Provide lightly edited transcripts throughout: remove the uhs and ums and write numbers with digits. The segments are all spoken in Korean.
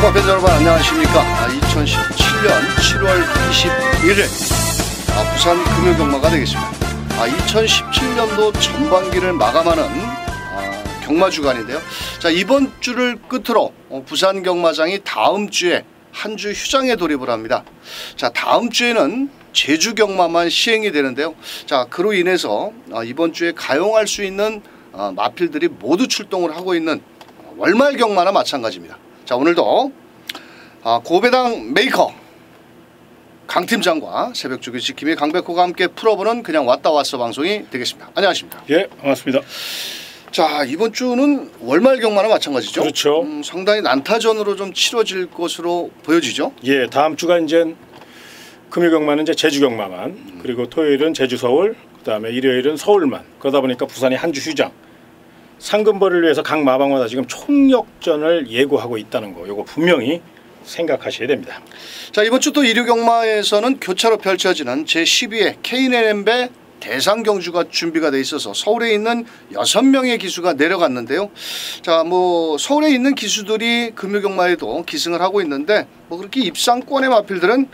소박팬 여러분 안녕하십니까. 2017년 7월 21일 부산 금요경마가 되겠습니다. 2017년도 전반기를 마감하는 경마 주간인데요. 자, 이번 주를 끝으로 부산 경마장이 다음 주에 한 주 휴장에 돌입을 합니다. 자, 다음 주에는 제주 경마만 시행이 되는데요. 자, 그로 인해서 이번 주에 가용할 수 있는 마필들이 모두 출동을 하고 있는 월말 경마나 마찬가지입니다. 자, 오늘도 고배당 메이커 강 팀장과 새벽주기 지킴이 강백호가 함께 풀어보는 그냥 왔다 왔어 방송이 되겠습니다. 안녕하십니까? 예, 반갑습니다. 자, 이번 주는 월말 경마나 마찬가지죠? 그렇죠. 상당히 난타전으로 좀 치러질 것으로 보여지죠? 예, 다음 주가 이제 금요 경마는 이제 제주 경마만, 그리고 토요일은 제주 서울, 그다음에 일요일은 서울만. 그러다 보니까 부산이 한 주 휴장. 상금벌이를 위해서 각 마방마다 지금 총력전을 예고하고 있다는 거, 요거 분명히 생각하셔야 됩니다. 자, 이번 주 또 일요 경마에서는 교차로 펼쳐지는 제12회 KNM배 대상 경주가 준비가 돼 있어서 서울에 있는 6명의 기수가 내려갔는데요. 자, 뭐 서울에 있는 기수들이 금요 경마에도 기승을 하고 있는데 뭐 그렇게 입상권의 마필들은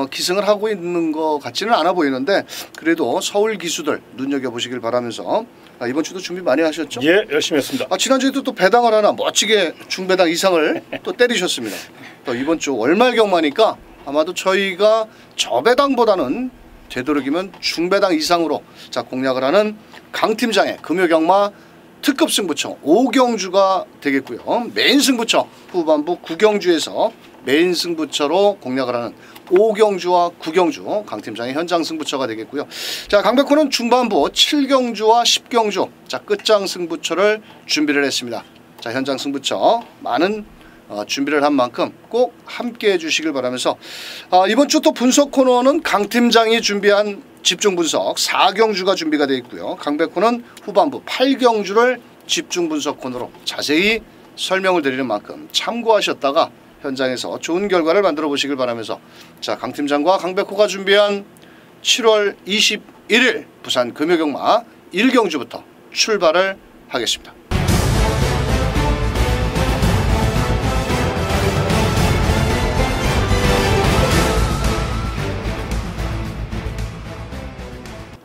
기승을 하고 있는 것 같지는 않아 보이는데, 그래도 서울 기수들 눈여겨보시길 바라면서 이번 주도 준비 많이 하셨죠? 예, 열심히 했습니다. 지난주에도 또 배당을 하나 멋지게 중배당 이상을 또 때리셨습니다. 또 이번 주 월말 경마니까 아마도 저희가 저배당보다는 되도록이면 중배당 이상으로 자 공략을 하는 강 팀장의 금요 경마 특급 승부처 5경주가 되겠고요. 메인 승부처 후반부 9경주에서 메인 승부처로 공략을 하는 5경주와 9경주 강 팀장의 현장 승부처가 되겠고요. 자, 강백호는 중반부 7경주와 10경주 자 끝장 승부처를 준비를 했습니다. 자, 현장 승부처 많은 준비를 한 만큼 꼭 함께 해주시길 바라면서 이번 주 또 분석 코너는 강 팀장이 준비한 집중 분석 4경주가 준비가 되어 있고요. 강백호는 후반부 8경주를 집중 분석 코너로 자세히 설명을 드리는 만큼 참고하셨다가 현장에서 좋은 결과를 만들어 보시길 바라면서 자, 강 팀장과 강백호가 준비한 7월 21일 부산 금요경마 1경주부터 출발을 하겠습니다.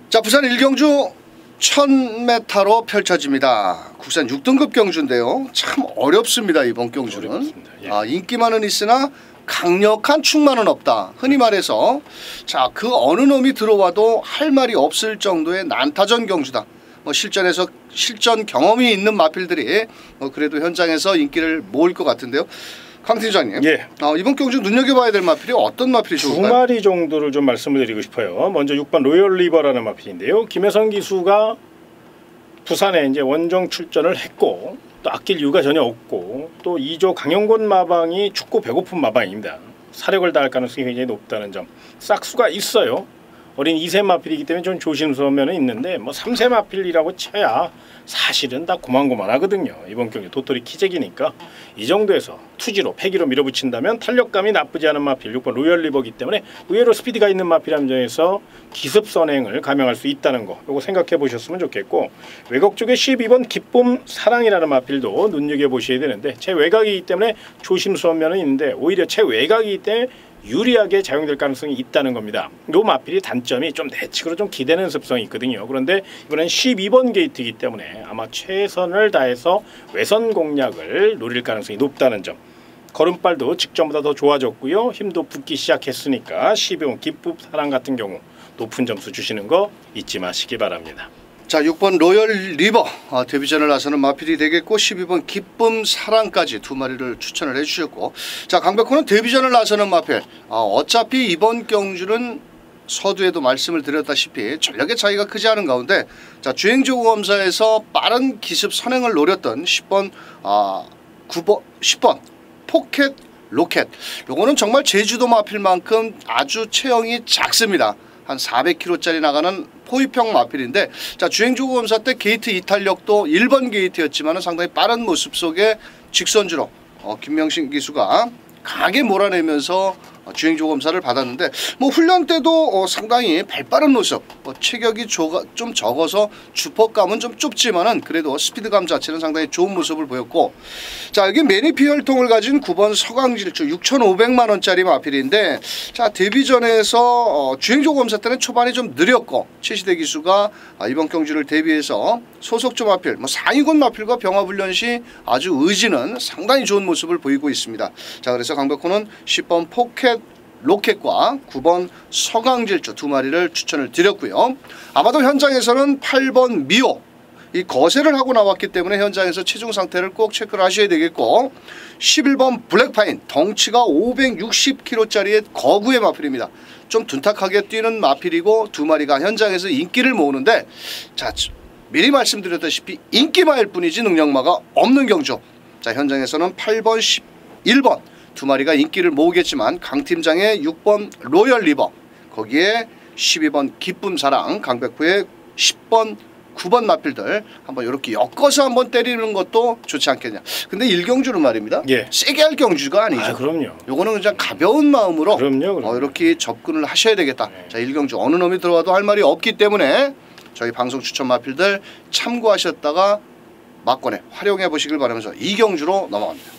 자, 부산 1경주 1000m로 펼쳐집니다. 국산 6등급 경주인데요. 참 어렵습니다. 이번 경주는. 예. 인기만은 있으나 강력한 충만은 없다. 흔히 말해서 자, 그 어느 놈이 들어와도 할 말이 없을 정도의 난타전 경주다. 실전 경험이 있는 마필들이 그래도 현장에서 인기를 모을 것 같은데요. 강 팀장님, 예. 이번 경주 눈여겨봐야 될 마필이 어떤 마필이 좋을까요? 두 마리 정도를 좀 말씀을 드리고 싶어요. 먼저 6번 로열 리버라는 마필인데요. 김혜선 기수가 부산에 이제 원정 출전을 했고 또 아낄 이유가 전혀 없고 또 2조 강영권 마방이 춥고 배고픈 마방입니다. 사력을 다할 가능성이 굉장히 높다는 점. 싹수가 있어요. 어린 2세 마필이기 때문에 좀 조심스러운 면은 있는데 뭐 3세 마필이라고 쳐야 사실은 다 고만고만하거든요. 이번 경기 도토리 키재기니까 이 정도에서 투지로 패기로 밀어붙인다면 탄력감이 나쁘지 않은 마필 6번 로열 리버기 때문에 의외로 스피드가 있는 마필 함정에서 기습 선행을 감행할 수 있다는 거 요거 생각해 보셨으면 좋겠고, 외곽 쪽에 12번 기쁨 사랑이라는 마필도 눈여겨보셔야 되는데 제 외곽이기 때문에 조심스러운 면은 있는데 오히려 제 외곽이기 때문에 유리하게 작용될 가능성이 있다는 겁니다. 요 마필이 단점이 좀 내측으로 좀 기대는 습성이 있거든요. 그런데 이번엔 12번 게이트이기 때문에 아마 최선을 다해서 외선 공략을 노릴 가능성이 높다는 점. 걸음발도 직전보다 더 좋아졌고요. 힘도 붙기 시작했으니까 12번 기쁨 사랑 같은 경우 높은 점수 주시는 거 잊지 마시기 바랍니다. 자, 6번 로열 리버 데뷔전을 나서는 마필이 되겠고 12번 기쁨 사랑까지 두 마리를 추천을 해주셨고, 자, 강백호는 데뷔전을 나서는 마필 어차피 이번 경주는 서두에도 말씀을 드렸다시피 전력의 차이가 크지 않은 가운데 자, 주행조구 검사에서 빠른 기습 선행을 노렸던 10번 10번 포켓 로켓 요거는 정말 제주도 마필만큼 아주 체형이 작습니다. 한 400kg짜리 나가는 포위평 마필인데 자, 주행조구 검사 때 게이트 이탈력도 1번 게이트였지만 상당히 빠른 모습 속에 직선주로 김명신 기수가 강하게 몰아내면서 주행조 검사를 받았는데 뭐 훈련 때도 상당히 발빠른 모습, 체격이 좀 적어서 주폭감은 좀 좁지만은 그래도 스피드감 자체는 상당히 좋은 모습을 보였고, 자 여기 매니피 혈통을 가진 9번 서강질주 6,500만 원짜리 마필인데, 자 데뷔전에서 주행조 검사 때는 초반에 좀 느렸고 최시대 기수가 이번 경주를 대비해서 소속조 마필, 상위군 마필과 병합훈련 시 아주 의지는 상당히 좋은 모습을 보이고 있습니다. 자 그래서 강백호는 10번 포켓 로켓과 9번 서강질주 두 마리를 추천을 드렸고요. 아마도 현장에서는 8번 미호 이 거세를 하고 나왔기 때문에 현장에서 체중 상태를 꼭 체크를 하셔야 되겠고, 11번 블랙파인 덩치가 560kg짜리의 거구의 마필입니다. 좀 둔탁하게 뛰는 마필이고 두 마리가 현장에서 인기를 모으는데, 자 미리 말씀드렸다시피 인기마일 뿐이지 능력마가 없는 경주. 자 현장에서는 8번 11번 두 마리가 인기를 모으겠지만 강 팀장의 6번 로열 리버, 거기에 12번 기쁨사랑, 강백호의 10번 9번 마필들 한번 이렇게 엮어서 한번 때리는 것도 좋지 않겠냐. 근데 1경주는 말입니다. 예. 세게 할 경주가 아니죠. 아, 그럼요. 요거는 그냥 가벼운 마음으로 그럼요. 이렇게 접근을 하셔야 되겠다. 네. 자 1경주 어느 놈이 들어와도 할 말이 없기 때문에 저희 방송 추천 마필들 참고하셨다가 막권에 활용해 보시길 바라면서 2경주로 넘어갑니다.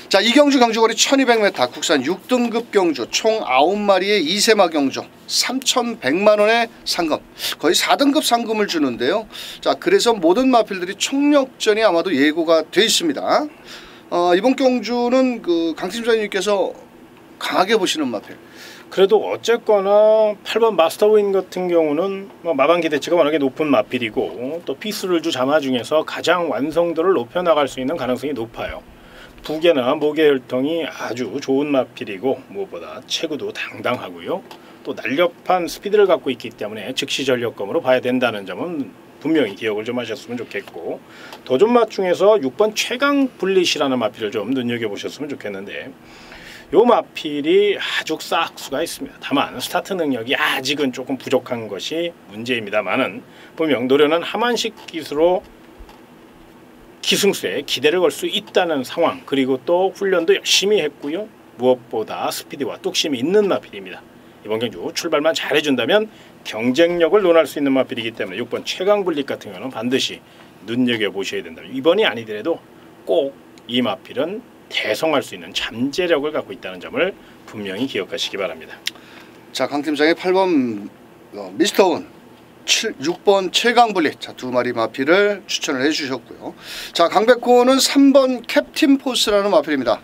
자 이경주 경주거리 1200m 국산 6등급 경주 총 9마리의 2세마 경주 3,100만원의 상금, 거의 4등급 상금을 주는데요. 자 그래서 모든 마필들이 총력전이 아마도 예고가 돼 있습니다. 이번 경주는 그 강 팀장님께서 강하게 보시는 마필. 그래도 어쨌거나 8번 마스터윈 같은 경우는 마방 기대치가 워낙에 높은 마필이고, 또 피스룰주 자마 중에서 가장 완성도를 높여나갈 수 있는 가능성이 높아요. 부계나 목의 혈통이 아주 좋은 마필이고 무엇보다 체구도 당당하고요. 또 날렵한 스피드를 갖고 있기 때문에 즉시 전력검으로 봐야 된다는 점은 분명히 기억을 좀 하셨으면 좋겠고, 도전맛 중에서 6번 최강 블릿이라는 마필을 좀 눈여겨보셨으면 좋겠는데, 요 마필이 아주 싹수가 있습니다. 다만 스타트 능력이 아직은 조금 부족한 것이 문제입니다만은 분명 노련한 하만식 기수로 기승수에 기대를 걸 수 있다는 상황, 그리고 또 훈련도 열심히 했고요. 무엇보다 스피드와 뚝심이 있는 마필입니다. 이번 경주 출발만 잘해준다면 경쟁력을 논할 수 있는 마필이기 때문에 6번 최강블릿 같은 경우는 반드시 눈여겨보셔야 된다. 이번이 아니더라도 꼭 이 마필은 대성할 수 있는 잠재력을 갖고 있다는 점을 분명히 기억하시기 바랍니다. 자 강 팀장의 8번 미스터운 6번 최강블릿, 자 두 마리 마필을 추천을 해주셨고요. 자 강백호는 3번 캡틴 포스라는 마필입니다.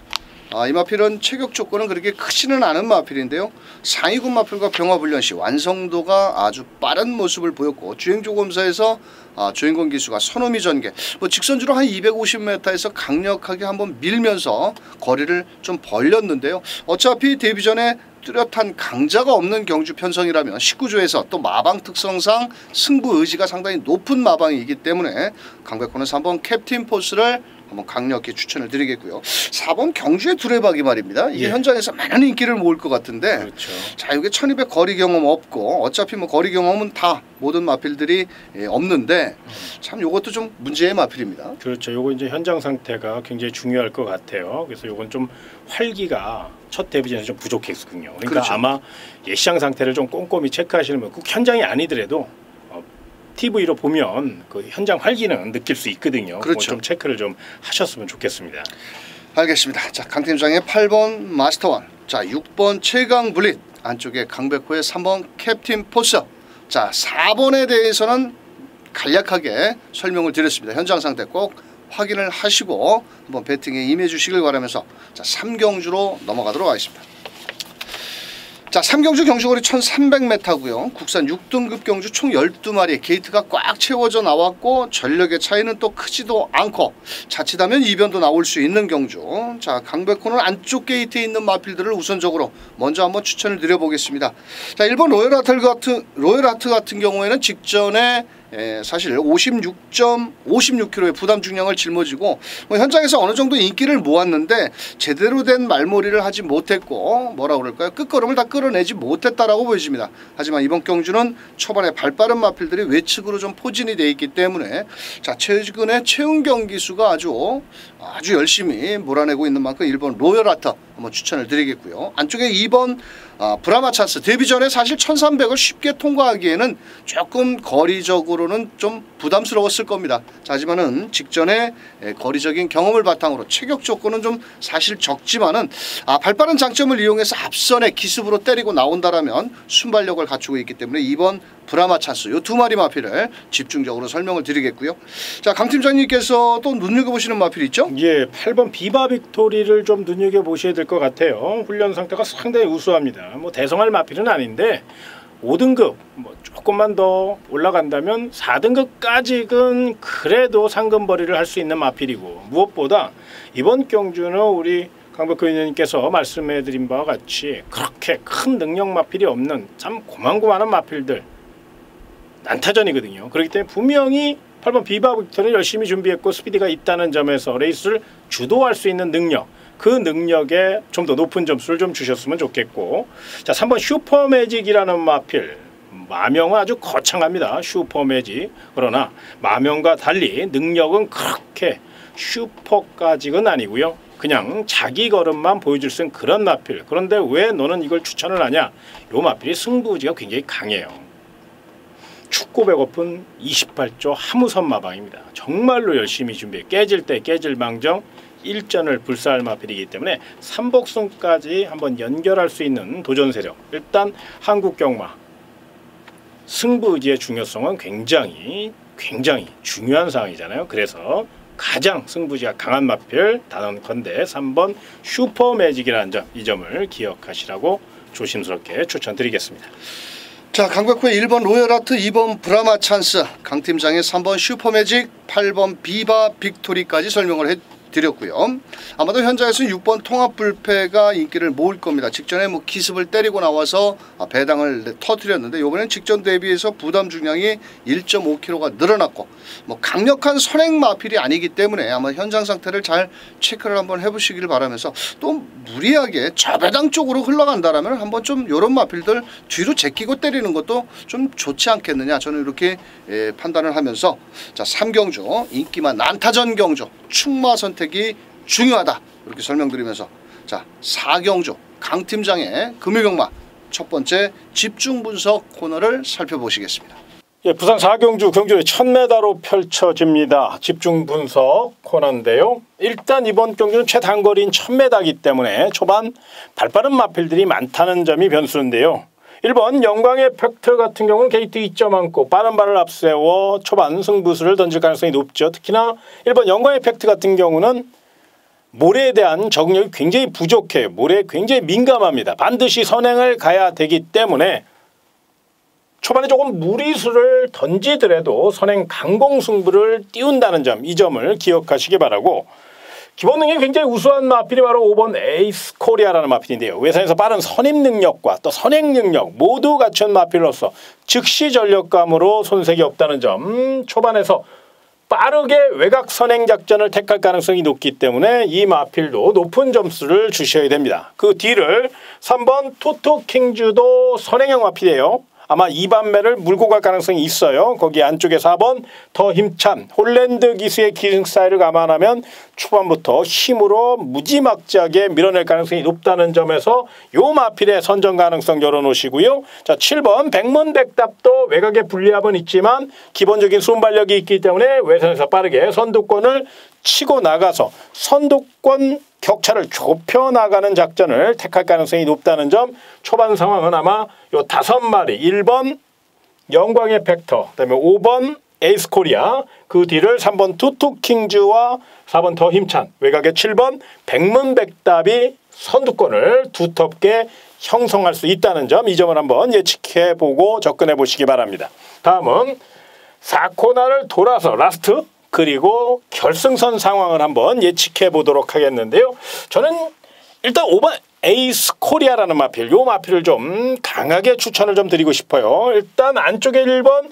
이 마필은 체격 조건은 그렇게 크지는 않은 마필인데요. 상위군 마필과 병합훈련 시 완성도가 아주 빠른 모습을 보였고, 주행조 검사에서 주행권 기수가 선호미 전개, 직선주로 한 250m에서 강력하게 한번 밀면서 거리를 좀 벌렸는데요. 어차피 데뷔전에 뚜렷한 강자가 없는 경주 편성이라면 19조에서 또 마방 특성상 승부 의지가 상당히 높은 마방이기 때문에 강백호는 3번 캡틴 포스를 한번 강력히 추천을 드리겠고요. 4번 경주의 두레박이 말입니다. 이게 현장에서 많은 인기를 모을 것 같은데, 그렇죠. 자 이게 1200 거리 경험 없고 어차피 거리 경험은 다 모든 마필들이 없는데 참 요것도 좀 문제의 마필입니다. 그렇죠. 요거 이제 현장 상태가 굉장히 중요할 것 같아요. 그래서 요건 좀 활기가 첫 데뷔전에서 좀 부족했거든요. 그러니까 그렇죠. 아마 예시장 상태를 좀 꼼꼼히 체크하시는 분, 꼭 현장이 아니더라도 TV로 보면 그 현장 활기는 느낄 수 있거든요. 그렇죠. 좀 체크를 좀 하셨으면 좋겠습니다. 알겠습니다. 자 강팀장의 8번 마스터원, 자 6번 최강 블릿, 안쪽에 강백호의 3번 캡틴 포스. 자 4번에 대해서는 간략하게 설명을 드렸습니다. 현장 상태 꼭 확인을 하시고 한번 배팅에 임해 주시길 바라면서 자 3경주로 넘어가도록 하겠습니다. 자 3경주 경주거리 1300m고요. 국산 6등급 경주 총 12마리, 게이트가 꽉 채워져 나왔고 전력의 차이는 또 크지도 않고 자칫하면 이변도 나올 수 있는 경주. 자 강백호는 안쪽 게이트에 있는 마필들을 우선적으로 먼저 한번 추천을 드려보겠습니다. 자 1번 로열하트 같은 경우에는 직전에 사실 56kg의 부담 중량을 짊어지고 현장에서 어느 정도 인기를 모았는데 제대로 된 말몰이를 하지 못했고 뭐라 그럴까요? 끝걸음을 다 끌어내지 못했다라고 보여집니다. 하지만 이번 경주는 초반에 발빠른 마필들이 외측으로 좀 포진이 되어 있기 때문에 자, 최근에 최은경 기수가 아주 열심히 몰아내고 있는 만큼 1번 로열아트 한번 추천을 드리겠고요. 안쪽에 2번 브라마 찬스 데뷔 전에 사실 1300을 쉽게 통과하기에는 조금 거리적으로는 좀 부담스러웠을 겁니다. 자, 하지만은 직전에 거리적인 경험을 바탕으로 체격 조건은 좀 사실 적지만은 발빠른 장점을 이용해서 앞선에 기습으로 때리고 나온다라면 순발력을 갖추고 있기 때문에 2번 브라마 찬스 이 두 마리 마필을 집중적으로 설명을 드리겠고요. 자, 강 팀장님께서 또 눈여겨보시는 마필 있죠? 예, 8번 비바 빅토리를 좀 눈여겨보셔야 될 것 같아요. 훈련 상태가 상당히 우수합니다. 뭐 대성할 마필은 아닌데 5등급 뭐 조금만 더 올라간다면 4등급까지는 그래도 상금벌이를 할 수 있는 마필이고, 무엇보다 이번 경주는 우리 강백호 위원님께서 말씀해드린 바와 같이 그렇게 큰 능력 마필이 없는 참 고만고만한 마필들 난타전이거든요. 그렇기 때문에 분명히 8번 비바 빅토리는 열심히 준비했고 스피드가 있다는 점에서 레이스를 주도할 수 있는 능력, 그 능력에 좀 더 높은 점수를 좀 주셨으면 좋겠고, 자, 3번 슈퍼매직이라는 마필, 마명은 아주 거창합니다. 슈퍼매직. 그러나 마명과 달리 능력은 그렇게 슈퍼까지는 아니고요. 그냥 자기 걸음만 보여줄 수 있는 그런 마필. 그런데 왜 너는 이걸 추천을 하냐? 요 마필이 승부지가 굉장히 강해요. 축구 배고픈 28조 하무선 마방입니다. 정말로 열심히 준비해 깨질 때 깨질 방정 일전을 불사할 마필이기 때문에 삼복승까지 한번 연결할 수 있는 도전 세력. 일단 한국 경마 승부의지의 중요성은 굉장히 중요한 사항이잖아요. 그래서 가장 승부지가 강한 마필 단언컨대 3번 슈퍼매직이라는 점, 이 점을 기억하시라고 조심스럽게 추천드리겠습니다. 자, 강백호의 1번 로열아트, 2번 브라마 찬스, 강 팀장의 3번 슈퍼매직, 8번 비바 빅토리까지 설명을 해드렸고요. 아마도 현장에서는 6번 통합불패가 인기를 모을 겁니다. 직전에 뭐 기습을 때리고 나와서 배당을 터뜨렸는데 이번엔 직전 대비해서 부담 중량이 1.5kg가 늘어났고 뭐 강력한 선행 마필이 아니기 때문에 아마 현장 상태를 잘 체크를 한번 해보시길 바라면서, 또 무리하게 저배당 쪽으로 흘러간다라면 한번 좀 이런 마필들 뒤로 제끼고 때리는 것도 좀 좋지 않겠느냐, 저는 이렇게 판단을 하면서, 자, 3경주 인기만 난타전 경주 충마 선택이 중요하다 이렇게 설명드리면서, 자, 4경주 강 팀장의 금요경마 첫 번째 집중 분석 코너를 살펴보시겠습니다. 예, 부산 4경주 경주의 1000m로 펼쳐집니다. 집중 분석 코너인데요. 일단 이번 경주는 최단거리인 1000m이기 때문에 초반 발빠른 마필들이 많다는 점이 변수인데요. 1번 영광의 팩트 같은 경우는 게이트 2점 안고 빠른 발을 앞세워 초반 승부수를 던질 가능성이 높죠. 특히나 1번 영광의 팩트 같은 경우는 모래에 대한 적응력이 굉장히 부족해요. 모래에 굉장히 민감합니다. 반드시 선행을 가야 되기 때문에 초반에 조금 무리수를 던지더라도 선행 강공 승부를 띄운다는 점, 이 점을 기억하시기 바라고, 기본 능력이 굉장히 우수한 마필이 바로 5번 에이스 코리아라는 마필인데요. 외선에서 빠른 선임 능력과 또 선행 능력 모두 갖춘 마필로서 즉시 전력감으로 손색이 없다는 점, 초반에서 빠르게 외곽 선행 작전을 택할 가능성이 높기 때문에 이 마필도 높은 점수를 주셔야 됩니다. 그 뒤를 3번 토토킹주도 선행형 마필이에요. 아마 2반매를 물고 갈 가능성이 있어요. 거기 안쪽에 4번 더 힘찬 홀랜드 기수의 기승 스타일을 감안하면 초반부터 힘으로 무지막지하게 밀어낼 가능성이 높다는 점에서 요 마필의 선정 가능성 열어놓으시고요. 자, 7번 백문백답도 외곽의 불리함은 있지만 기본적인 순발력이 있기 때문에 외선에서 빠르게 선두권을 치고 나가서 선두권 격차를 좁혀나가는 작전을 택할 가능성이 높다는 점, 초반 상황은 아마 요 5마리 1번 영광의 팩터, 그다음에 5번 에이스 코리아, 그 뒤를 3번 투투킹즈와 4번 더 힘찬, 외곽의 7번 백문백답이 선두권을 두텁게 형성할 수 있다는 점, 이 점을 한번 예측해보고 접근해 보시기 바랍니다. 다음은 4코너를 돌아서 라스트 그리고 결승선 상황을 한번 예측해 보도록 하겠는데요. 저는 일단 5번 에이스 코리아라는 마필, 요 마필을 좀 강하게 추천을 좀 드리고 싶어요. 일단 안쪽에 1번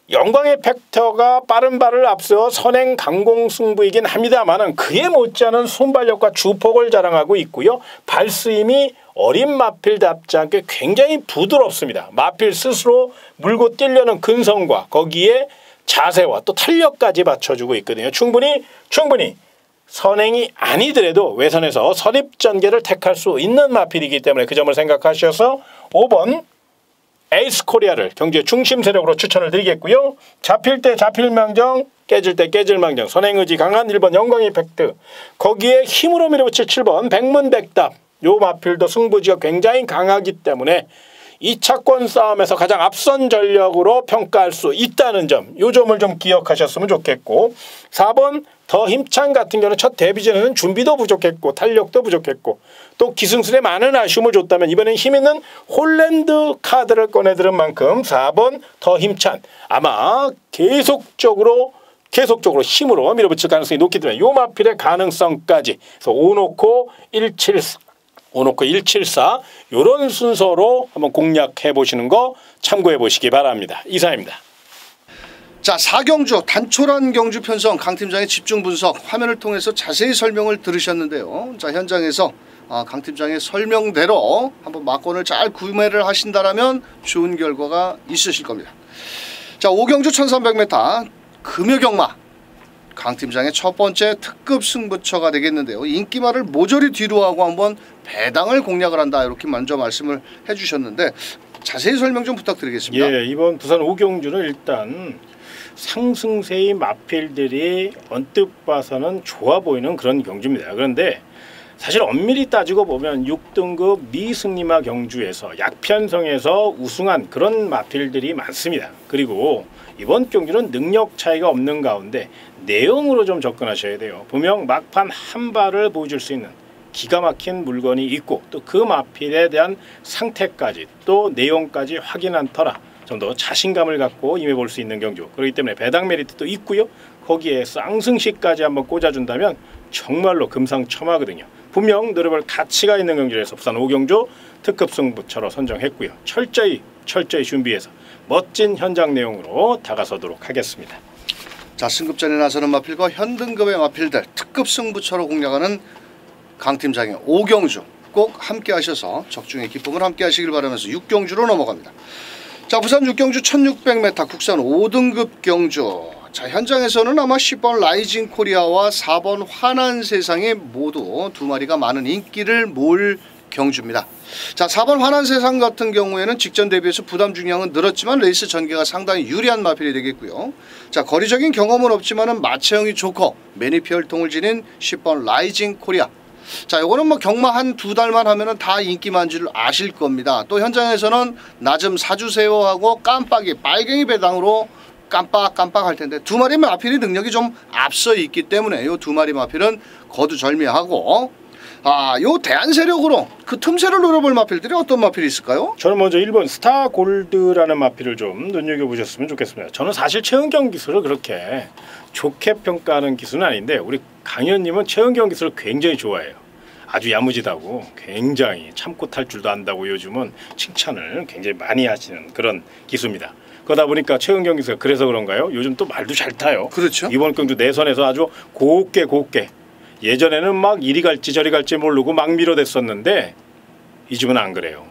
영광의 팩터가 빠른 발을 앞서 선행 강공 승부이긴 합니다만은 그에 못지않은 손발력과 주폭을 자랑하고 있고요. 발스임이 어린 마필답지 않게 굉장히 부드럽습니다. 마필 스스로 물고 뛰려는 근성과 거기에 자세와 또 탄력까지 받쳐주고 있거든요. 충분히 선행이 아니더라도 외선에서 선입전개를 택할 수 있는 마필이기 때문에 그 점을 생각하셔서 5번 에이스 코리아를 경주의 중심 세력으로 추천을 드리겠고요. 잡힐 때 잡힐 망정, 깨질 때 깨질 망정, 선행의지 강한 1번 영광의 팩트, 거기에 힘으로 밀어붙일 7번 백문백답, 요 마필도 승부지가 굉장히 강하기 때문에 2차권 싸움에서 가장 앞선 전력으로 평가할 수 있다는 점, 요 점을 좀 기억하셨으면 좋겠고, 4번 더 힘찬 같은 경우는 첫 데뷔전에는 준비도 부족했고 탄력도 부족했고 또 기승술에 많은 아쉬움을 줬다면 이번엔 힘있는 홀랜드 카드를 꺼내들은 만큼 4번 더 힘찬 아마 계속적으로 힘으로 밀어붙일 가능성이 높기 때문에 요 마필의 가능성까지 그래서 5놓고 174 요런 순서로 한번 공략해 보시는 거 참고해 보시기 바랍니다. 이상입니다. 자, 4경주 단촐한 경주 편성 강 팀장의 집중 분석 화면을 통해서 자세히 설명을 들으셨는데요. 자, 현장에서 강 팀장의 설명대로 한번 막권을 잘 구매를 하신다라면 좋은 결과가 있으실 겁니다. 자, 5경주 1300m 금요경마 강 팀장의 첫 번째 특급 승부처가 되겠는데요. 인기말을 모조리 뒤로하고 한번 배당을 공략을 한다 이렇게 먼저 말씀을 해주셨는데 자세히 설명 좀 부탁드리겠습니다. 예, 이번 부산 5경주는 일단 상승세의 마필들이 언뜻 봐서는 좋아 보이는 그런 경주입니다. 그런데 사실 엄밀히 따지고 보면 6등급 미승리마 경주에서 약편성에서 우승한 그런 마필들이 많습니다. 그리고 이번 경주는 능력 차이가 없는 가운데 내용으로 좀 접근하셔야 돼요. 분명 막판 한 발을 보여줄 수 있는 기가 막힌 물건이 있고 또 그 마필에 대한 상태까지 또 내용까지 확인한 터라 좀 더 자신감을 갖고 임해볼 수 있는 경주. 그렇기 때문에 배당 메리트도 있고요. 거기에 쌍승시까지 한번 꽂아준다면 정말로 금상첨화거든요. 분명 노려볼 가치가 있는 경주에서 부산 5경주 특급 승부처로 선정했고요. 철저히 준비해서 멋진 현장 내용으로 다가서도록 하겠습니다. 자, 승급전에 나서는 마필과 현등급의 마필들 특급 승부처로 공략하는 강 팀장의 5경주 꼭 함께 하셔서 적중의 기쁨을 함께 하시길 바라면서 6경주로 넘어갑니다. 자, 부산 6경주 1600m 국산 5등급 경주. 자, 현장에서는 아마 10번 라이징 코리아와 4번 환한 세상이 모두 두 마리가 많은 인기를 모을 경주입니다. 자, 4번 환한 세상 같은 경우에는 직전 대비해서 부담 중량은 늘었지만 레이스 전개가 상당히 유리한 마필이 되겠고요. 자, 거리적인 경험은 없지만은 마체형이 좋고 매니피 혈통을 지닌 10번 라이징 코리아. 자, 요거는 뭐 경마 한 두 달만 하면은 다 인기만 줄 아실 겁니다. 또 현장에서는 낮음 사주세요하고 깜빡이 빨갱이 배당으로 깜빡깜빡 할 텐데 두 마리 마필이 능력이 좀 앞서 있기 때문에 요 두 마리 마필은 거두절미하고 요 대안 세력으로 그 틈새를 노려볼 마필들이 어떤 마필이 있을까요? 저는 먼저 1번 스타골드라는 마필을 좀 눈여겨보셨으면 좋겠습니다. 저는 사실 최은경 기술을 그렇게 좋게 평가하는 기술은 아닌데 우리 강현님은 최은경 기술을 굉장히 좋아해요. 아주 야무지다고 굉장히 참고 탈 줄도 안다고 요즘은 칭찬을 굉장히 많이 하시는 그런 기수입니다. 그러다 보니까 최은경 기수가 그래서 그런가요? 요즘 또 말도 잘 타요. 그렇죠. 이번 경주 내선에서 아주 곱게 예전에는 막 이리 갈지 저리 갈지 모르고 막 밀어댔었는데 이즘은 안 그래요.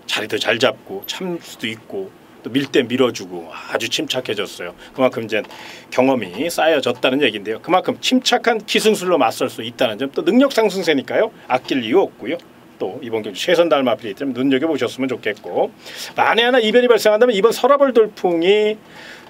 자리도 잘 잡고 참 수도 있고 또 밀 때 밀어주고 아주 침착해졌어요. 그만큼 이제 경험이 쌓여졌다는 얘기인데요. 그만큼 침착한 기승술로 맞설 수 있다는 점, 또 능력 상승세니까요. 아낄 이유 없고요. 또 이번 경주 최선 다할 마필이 있다면 눈여겨보셨으면 좋겠고, 만에 하나 이변이 발생한다면 이번 설화벌 돌풍이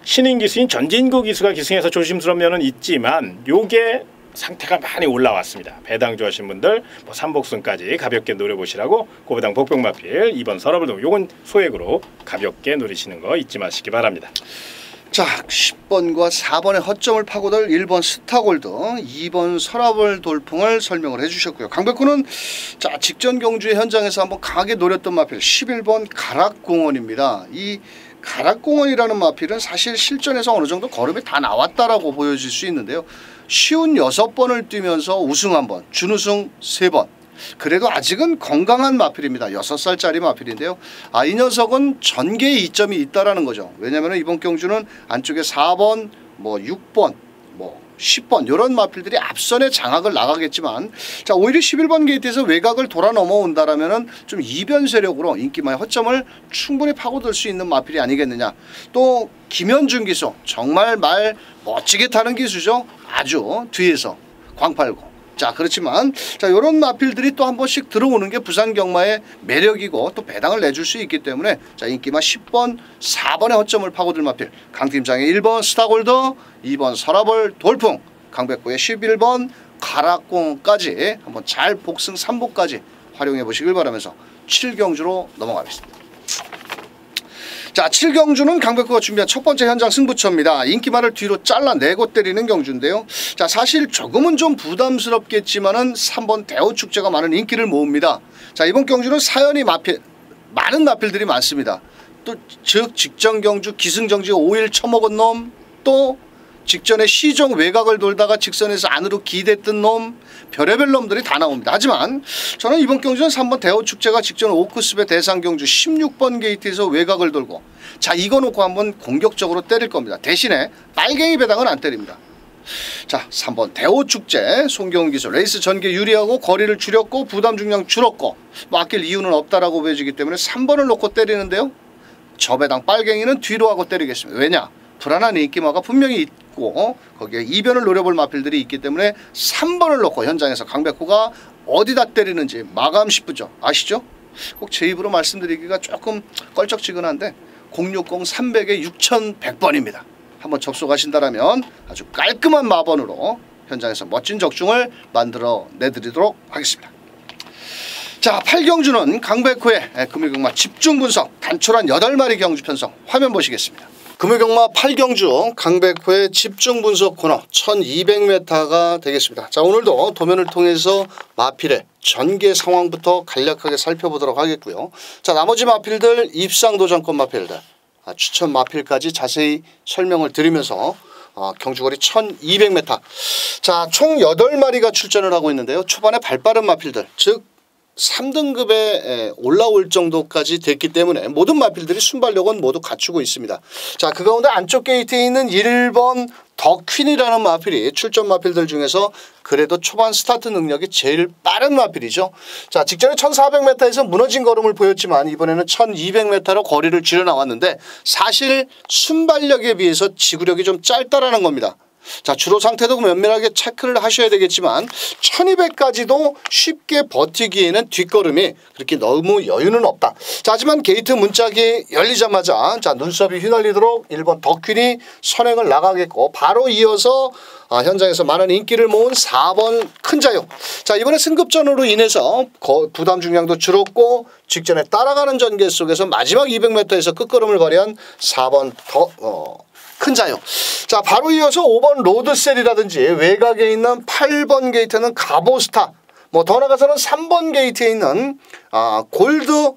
신인 기수인 전진구 기수가 기승해서 조심스러운 면은 있지만 요게 상태가 많이 올라왔습니다. 배당 좋아하신 분들 뭐 삼복승까지 가볍게 노려보시라고 고배당 복병마필 2번 설화벌 요건 소액으로 가볍게 노리시는 거 잊지 마시기 바랍니다. 자, 10번과 4번의 허점을 파고들 1번 스타골드, 2번 설화벌 돌풍을 설명을 해주셨고요. 강백호는 자, 직전 경주의 현장에서 한번 강하게 노렸던 마필 11번 가락공원입니다. 이 가락공원이라는 마필은 사실 실전에서 어느 정도 걸음이 다 나왔다라고 보여질 수 있는데요. 쉬운 6번을 뛰면서 우승 1번, 준우승 3번, 그래도 아직은 건강한 마필입니다. 6살짜리 마필인데요. 이 녀석은 전개의 이점이 있다라는 거죠. 왜냐하면 이번 경주는 안쪽에 4번, 뭐 6번, 뭐 10번 이런 마필들이 앞선에 장악을 나가겠지만, 자 오히려 11번 게이트에서 외곽을 돌아 넘어온다라면은 좀 이변 세력으로 인기마의 허점을 충분히 파고들 수 있는 마필이 아니겠느냐. 또 김현준 기수 정말 말 멋지게 타는 기수죠. 아주 뒤에서 광팔고. 자 그렇지만 자 이런 마필들이 또 한 번씩 들어오는 게 부산 경마의 매력이고 또 배당을 내줄 수 있기 때문에 자 인기마 10번 4번의 허점을 파고들 마필 강팀장의 1번 스타골더, 2번 서라벌 돌풍, 강백호의 11번 가락공까지 한번 잘 복승 3보까지 활용해 보시길 바라면서 7경주로 넘어가겠습니다. 자 7경주는 강백호가 준비한 첫 번째 현장 승부처입니다. 인기마를 뒤로 잘라내고 때리는 경주인데요. 자 사실 조금은 좀 부담스럽겠지만은 3번 대호축제가 많은 인기를 모읍니다. 자 이번 경주는 사연이 많은 마필들이 많습니다. 또 즉 직전 경주 기승정지 5일 처먹은 놈, 또 직전에 시종 외곽을 돌다가 직선에서 안으로 기댔던 놈, 별의별 놈들이 다 나옵니다. 하지만 저는 이번 경주는 3번 대호축제가 직전 오크스배 대상경주 16번 게이트에서 외곽을 돌고 자 이거 놓고 한번 공격적으로 때릴 겁니다. 대신에 빨갱이 배당은 안 때립니다. 자 3번 대호축제 송경훈 기수 레이스 전개 유리하고 거리를 줄였고 부담 중량 줄었고 뭐 아낄 이유는 없다라고 보여지기 때문에 3번을 놓고 때리는데요. 저 배당 빨갱이는 뒤로 하고 때리겠습니다. 왜냐? 불안한 인기마가 분명히 있고 거기에 이변을 노려볼 마필들이 있기 때문에 3번을 놓고 현장에서 강백호가 어디다 때리는지 마감 싶으죠. 아시죠? 꼭 제 입으로 말씀드리기가 조금 껄쩍지근한데 060 300에 6100번입니다. 한번 접속하신다라면 아주 깔끔한 마번으로 현장에서 멋진 적중을 만들어 내드리도록 하겠습니다. 자 8경주는 강백호의 금요경마 집중 분석 단촐한 8마리 경주 편성 화면 보시겠습니다. 금요경마 8경주 강백호의 집중 분석 코너 1200m가 되겠습니다. 자 오늘도 도면을 통해서 마필의 전개 상황부터 간략하게 살펴보도록 하겠고요. 자 나머지 마필들 입상도전권 마필들 추천 마필까지 자세히 설명을 드리면서 경주거리 1200m 자 총 8마리가 출전을 하고 있는데요. 초반에 발빠른 마필들 즉 3등급에 올라올 정도까지 됐기 때문에 모든 마필들이 순발력은 모두 갖추고 있습니다. 자, 그 가운데 안쪽 게이트에 있는 1번 더 퀸이라는 마필이 출전 마필들 중에서 그래도 초반 스타트 능력이 제일 빠른 마필이죠. 자, 직전에 1400m에서 무너진 걸음을 보였지만 이번에는 1200m로 거리를 줄여 나왔는데 사실 순발력에 비해서 지구력이 좀 짧다라는 겁니다. 자 주로 상태도 면밀하게 체크를 하셔야 되겠지만 1200까지도 쉽게 버티기에는 뒷걸음이 그렇게 너무 여유는 없다. 자 하지만 게이트 문짝이 열리자마자 자 눈썹이 휘날리도록 1번 덕퀸이 선행을 나가겠고 바로 이어서 현장에서 많은 인기를 모은 4번 큰자요. 자 이번에 승급전으로 인해서 부담 중량도 줄었고 직전에 따라가는 전개 속에서 마지막 200m에서 끝걸음을 발휘한 4번 큰자요. 자 바로 이어서 5번 로드셀이라든지 외곽에 있는 8번 게이트는 가보스타 뭐 더 나가서는 3번 게이트에 있는 골드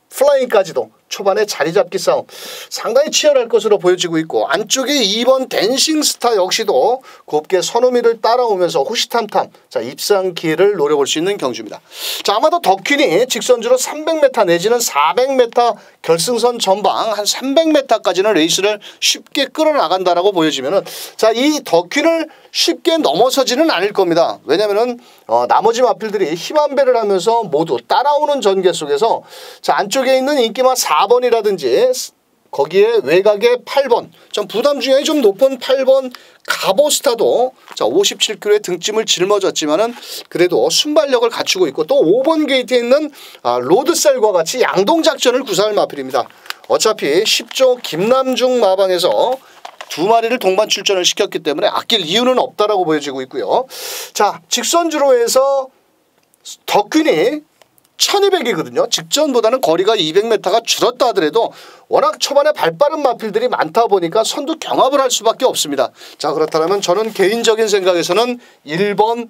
플라잉까지도 초반에 자리 잡기 싸움 상당히 치열할 것으로 보여지고 있고 안쪽에 2번 댄싱스타 역시도 곱게 선우미를 따라오면서 호시탐탐 자 입상 기회를 노려볼 수 있는 경주입니다. 자 아마도 덕퀸이 직선주로 300m 내지는 400m 결승선 전방 한 300m까지는 레이스를 쉽게 끌어나간다라고 보여지면은 자 이 덕퀸을 쉽게 넘어서지는 않을 겁니다. 왜냐면은 나머지 마필들이 힘안배를 하면서 모두 따라오는 전개 속에서 자 안쪽에 있는 인기마 4번이라든지 거기에 외곽에 8번 좀 부담 중량이 좀 높은 8번 가보스타도 자 57kg의 등짐을 짊어졌지만은 그래도 순발력을 갖추고 있고 또 5번 게이트에 있는 로드셀과 같이 양동작전을 구사할 마필입니다. 어차피 10조 김남중 마방에서 2마리를 동반 출전을 시켰기 때문에 아낄 이유는 없다라고 보여지고 있고요. 자 직선주로 해서 덕퀸이 1200이거든요. 직전보다는 거리가 200m가 줄었다 하더라도 워낙 초반에 발빠른 마필들이 많다 보니까 선두 경합을 할 수밖에 없습니다. 자 그렇다면 저는 개인적인 생각에서는 1번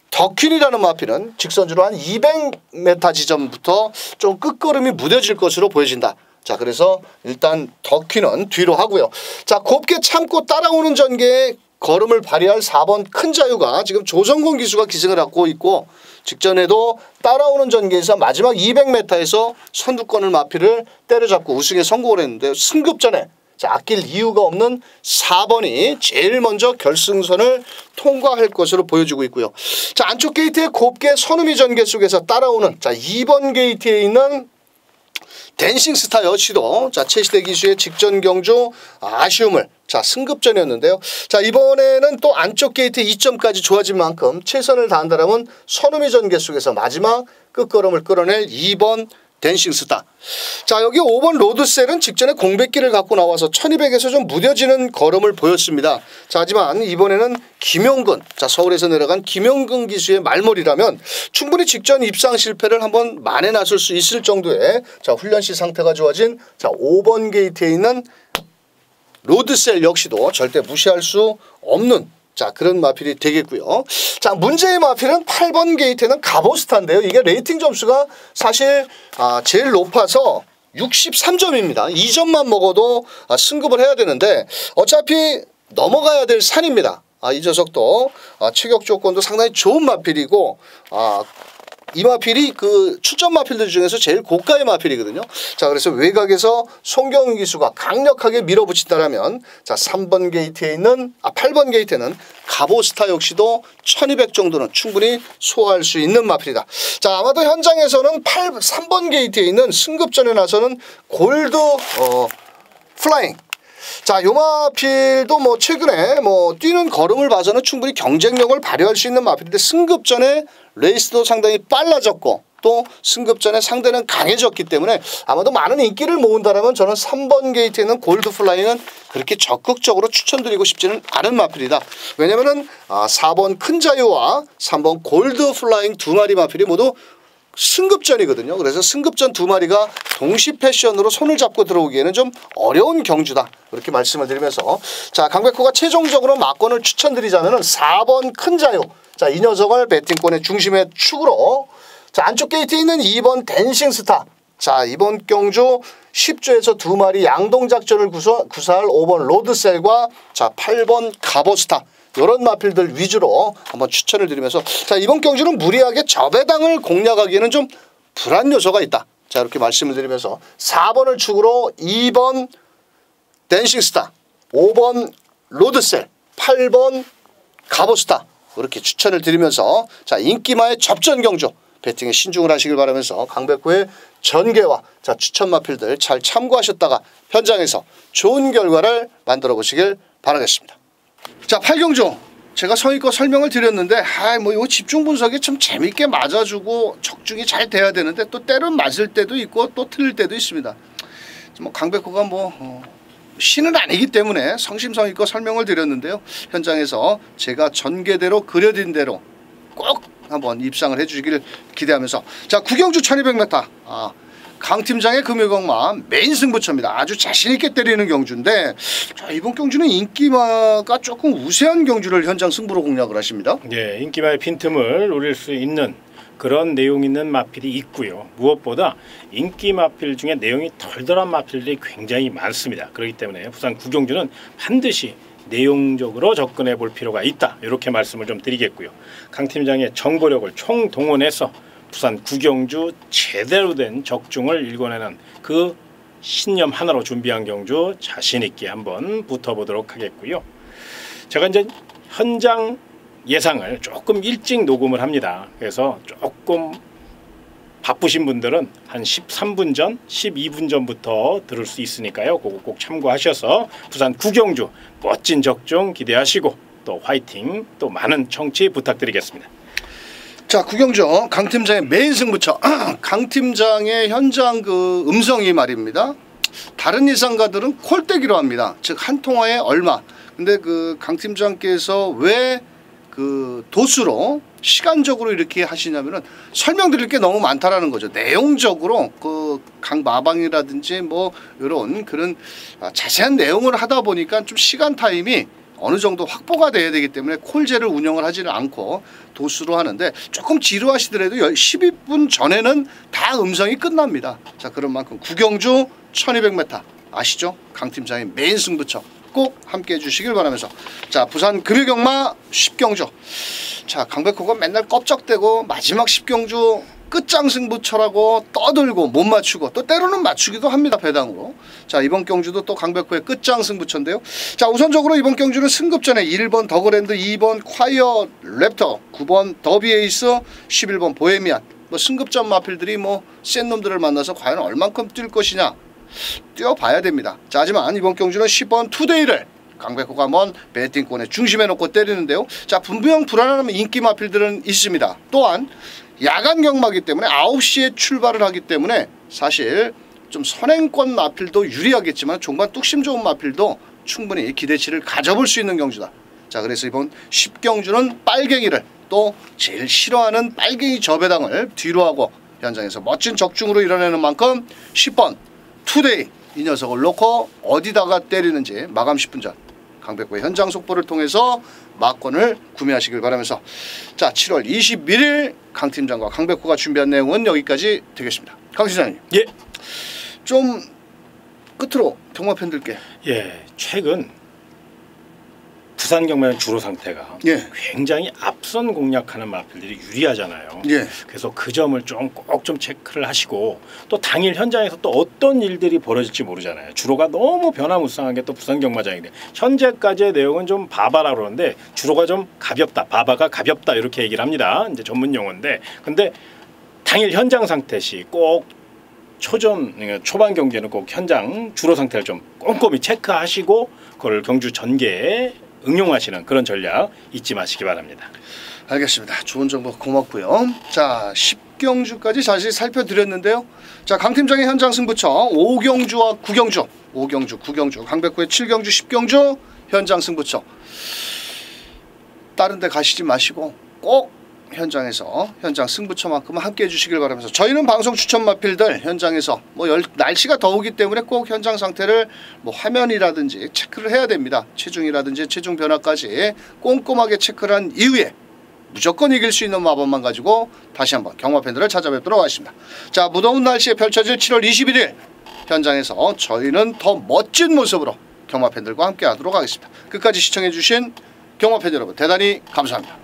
덕퀸이라는 마필은 직선주로 한 200m 지점부터 좀 끝걸음이 무뎌질 것으로 보여진다. 자 그래서 일단 덕퀸은 뒤로 하고요. 자 곱게 참고 따라오는 전개에 걸음을 발휘할 4번 큰 자유가 지금 조성근 기수가 기승을 갖고 있고 직전에도 따라오는 전개에서 마지막 200m에서 선두권을 마피를 때려잡고 우승에 성공을 했는데 승급전에 아낄 이유가 없는 4번이 제일 먼저 결승선을 통과할 것으로 보여지고 있고요. 자, 안쪽 게이트에 곱게 선우미 전개 속에서 따라오는 2번 게이트에 있는 댄싱 스타 역시도 최시대 기수의 직전 경주 아쉬움을 승급전이었는데요. 자, 이번에는 또 안쪽 게이트 2점까지 좋아진 만큼 최선을 다한다라면 선우미 전개 속에서 마지막 끝걸음을 끌어낼 2번 댄싱 스타. 자, 여기 5번 로드셀은 직전에 공백기를 갖고 나와서 1200에서 좀 무뎌지는 걸음을 보였습니다. 자, 하지만 이번에는 김용근, 서울에서 내려간 김용근 기수의 말머리라면 충분히 직전 입상 실패를 한번 만회 나설 수 있을 정도의 훈련시 상태가 좋아진 5번 게이트에 있는 로드셀 역시도 절대 무시할 수 없는 그런 마필이 되겠고요. 자, 문제의 마필은 8번 게이트는 가보스타인데요. 이게 레이팅 점수가 사실 제일 높아서 63점입니다. 2점만 먹어도 승급을 해야 되는데 어차피 넘어가야 될 산입니다. 이 녀석도 체격 조건도 상당히 좋은 마필이고 이 마필이 그 출전 마필들 중에서 제일 고가의 마필이거든요. 자, 그래서 외곽에서 송경훈 기수가 강력하게 밀어붙인다라면 3번 게이트에 있는 8번 게이트에는 가보스타 역시도 1200 정도는 충분히 소화할 수 있는 마필이다. 자, 아마도 현장에서는 3번 게이트에 있는 승급전에 나서는 골드 플라잉. 자, 요 마필도 최근에 뛰는 걸음을 봐서는 충분히 경쟁력을 발휘할 수 있는 마필인데 승급전에 레이스도 상당히 빨라졌고 또 승급전에 상대는 강해졌기 때문에 아마도 많은 인기를 모은다면 저는 3번 게이트에 있는 골드 플라잉은 그렇게 적극적으로 추천드리고 싶지는 않은 마필이다. 왜냐면은 4번 큰 자유와 3번 골드 플라잉 두 마리 마필이 모두 승급전이거든요. 그래서 승급전 두 마리가 동시 패션으로 손을 잡고 들어오기에는 좀 어려운 경주다. 그렇게 말씀을 드리면서 강백호가 최종적으로 막권을 추천드리자면 4번 큰 자유. 이 녀석을 배팅권의 중심의 축으로 안쪽 게이트에 있는 2번 댄싱 스타. 이번 경주 10조에서 두 마리 양동작전을 구사할 5번 로드셀과 8번 가보스타. 이런 마필들 위주로 한번 추천을 드리면서 이번 경주는 무리하게 저배당을 공략하기에는 좀 불안 요소가 있다. 이렇게 말씀을 드리면서 4번을 축으로 2번 댄싱스타, 5번 로드셀, 8번 가보스타 이렇게 추천을 드리면서 인기마의 접전 경주 배팅에 신중을 하시길 바라면서 강백호의 전개와 추천 마필들 잘 참고하셨다가 현장에서 좋은 결과를 만들어 보시길 바라겠습니다. 자, 8경주 제가 성의껏 설명을 드렸는데 요 집중 분석이 좀 재밌게 맞아주고 적중이 잘 돼야 되는데 또 때론 맞을 때도 있고 또 틀릴 때도 있습니다. 강백호가 신은 아니기 때문에 성심성의껏 설명을 드렸는데요. 현장에서 제가 전개대로 그려진 대로 꼭 한번 입상을 해주시길 기대하면서 9경주 1200m 강 팀장의 금요경마 메인 승부처입니다. 아주 자신있게 때리는 경주인데 이번 경주는 인기마가 조금 우세한 경주를 현장 승부로 공략을 하십니다. 네, 인기마의 빈틈을 노릴 수 있는 그런 내용 있는 마필이 있고요. 무엇보다 인기 마필 중에 내용이 덜덜한 마필들이 굉장히 많습니다. 그렇기 때문에 부산 9경주는 반드시 내용적으로 접근해 볼 필요가 있다. 이렇게 말씀을 좀 드리겠고요. 강 팀장의 정보력을 총동원해서 부산 9경주 제대로 된 적중을 일궈내는 그 신념 하나로 준비한 경주 자신있게 한번 붙어보도록 하겠고요. 제가 이제 현장 예상을 조금 일찍 녹음을 합니다. 그래서 조금 바쁘신 분들은 한 13분 전, 12분 전부터 들을 수 있으니까요. 그거 꼭 참고하셔서 부산 9경주 멋진 적중 기대하시고 또 화이팅, 또 많은 청취 부탁드리겠습니다. 자, 9경주 강 팀장의 메인 승부처. 강 팀장의 현장 그 음성이 말입니다. 다른 이상가들은 콜떼기로 합니다. 즉 한 통화에 얼마. 근데 그 강 팀장께서 왜 그 도수로 시간적으로 이렇게 하시냐면은 설명드릴 게 너무 많다라는 거죠. 내용적으로 그 강 마방이라든지 뭐 이런 그런 자세한 내용을 하다 보니까 좀 시간 타임이 어느 정도 확보가 돼야 되기 때문에 콜제를 운영을 하지는 않고 도수로 하는데 조금 지루하시더라도 12분 전에는 다 음성이 끝납니다. 자, 그런 만큼 9경주 1200m 아시죠? 강 팀장의 메인 승부처 꼭 함께 해주시길 바라면서 자 부산 금요경마 10경주 자 강백호가 맨날 껍적대고 마지막 10경주 끝장승부처라고 떠들고 못 맞추고 또 때로는 맞추기도 합니다. 배당으로. 자 이번 경주도 또 강백호의 끝장승부처인데요. 자 우선적으로 이번 경주는 승급전에 1번 더그랜드, 2번 콰이어 랩터, 9번 더비에이스, 11번 보헤미안 뭐 승급전 마필들이 뭐 센 놈들을 만나서 과연 얼만큼 뛸 것이냐 뛰어봐야 됩니다. 자 하지만 이번 경주는 10번 투데이를 강백호가 먼 배팅권에 중심에 놓고 때리는데요. 자 분명 불안한 인기 마필들은 있습니다. 또한 야간 경마기 때문에 9시에 출발을 하기 때문에 사실 좀 선행권 마필도 유리하겠지만 종반 뚝심 좋은 마필도 충분히 기대치를 가져볼 수 있는 경주다. 자 그래서 이번 10경주는 빨갱이를 또 제일 싫어하는 빨갱이 저배당을 뒤로하고 현장에서 멋진 적중으로 이뤄내는 만큼 10번 투데이 이 녀석을 놓고 어디다가 때리는지 마감 10분 전 강백호의 현장 속보를 통해서 막권을 구매하시길 바라면서 자 7월 21일 강 팀장과 강백호가 준비한 내용은 여기까지 되겠습니다. 강 팀장님. 예. 좀 끝으로 경마 팬들께 예. 최근 부산 경마는 주로 상태가 예. 굉장히 앞선 공략하는 마필들이 유리하잖아요. 예. 그래서 그 점을 꼭 좀 체크를 하시고 또 당일 현장에서 또 어떤 일들이 벌어질지 모르잖아요. 주로가 너무 변화무쌍한 게 또 부산 경마장인데 현재까지의 내용은 좀 바바라 그러는데 주로가 좀 가볍다. 바바가 가볍다 이렇게 얘기를 합니다. 이제 전문 용어인데 근데 당일 현장 상태 시 꼭 초반 경기에는 꼭 현장 주로 상태를 좀 꼼꼼히 체크하시고 그걸 경주 전개에 응용하시는 그런 전략 잊지 마시기 바랍니다. 알겠습니다. 좋은 정보 고맙고요. 자 10경주까지 자세히 살펴드렸는데요. 자 강 팀장의 현장 승부처 5경주와 9경주 5경주 9경주 강백호의 7경주 10경주 현장 승부처 다른 데 가시지 마시고 꼭 현장에서 현장 승부처만큼은 함께 해주시길 바라면서 저희는 방송 추천 마필들 현장에서 뭐 날씨가 더우기 때문에 꼭 현장 상태를 뭐 화면이라든지 체크를 해야 됩니다. 체중이라든지 체중 변화까지 꼼꼼하게 체크를 한 이후에 무조건 이길 수 있는 마법만 가지고 다시 한번 경마 팬들을 찾아뵙도록 하겠습니다. 자 무더운 날씨에 펼쳐질 7월 21일 현장에서 저희는 더 멋진 모습으로 경마 팬들과 함께 하도록 하겠습니다. 끝까지 시청해 주신 경마 팬 여러분 대단히 감사합니다.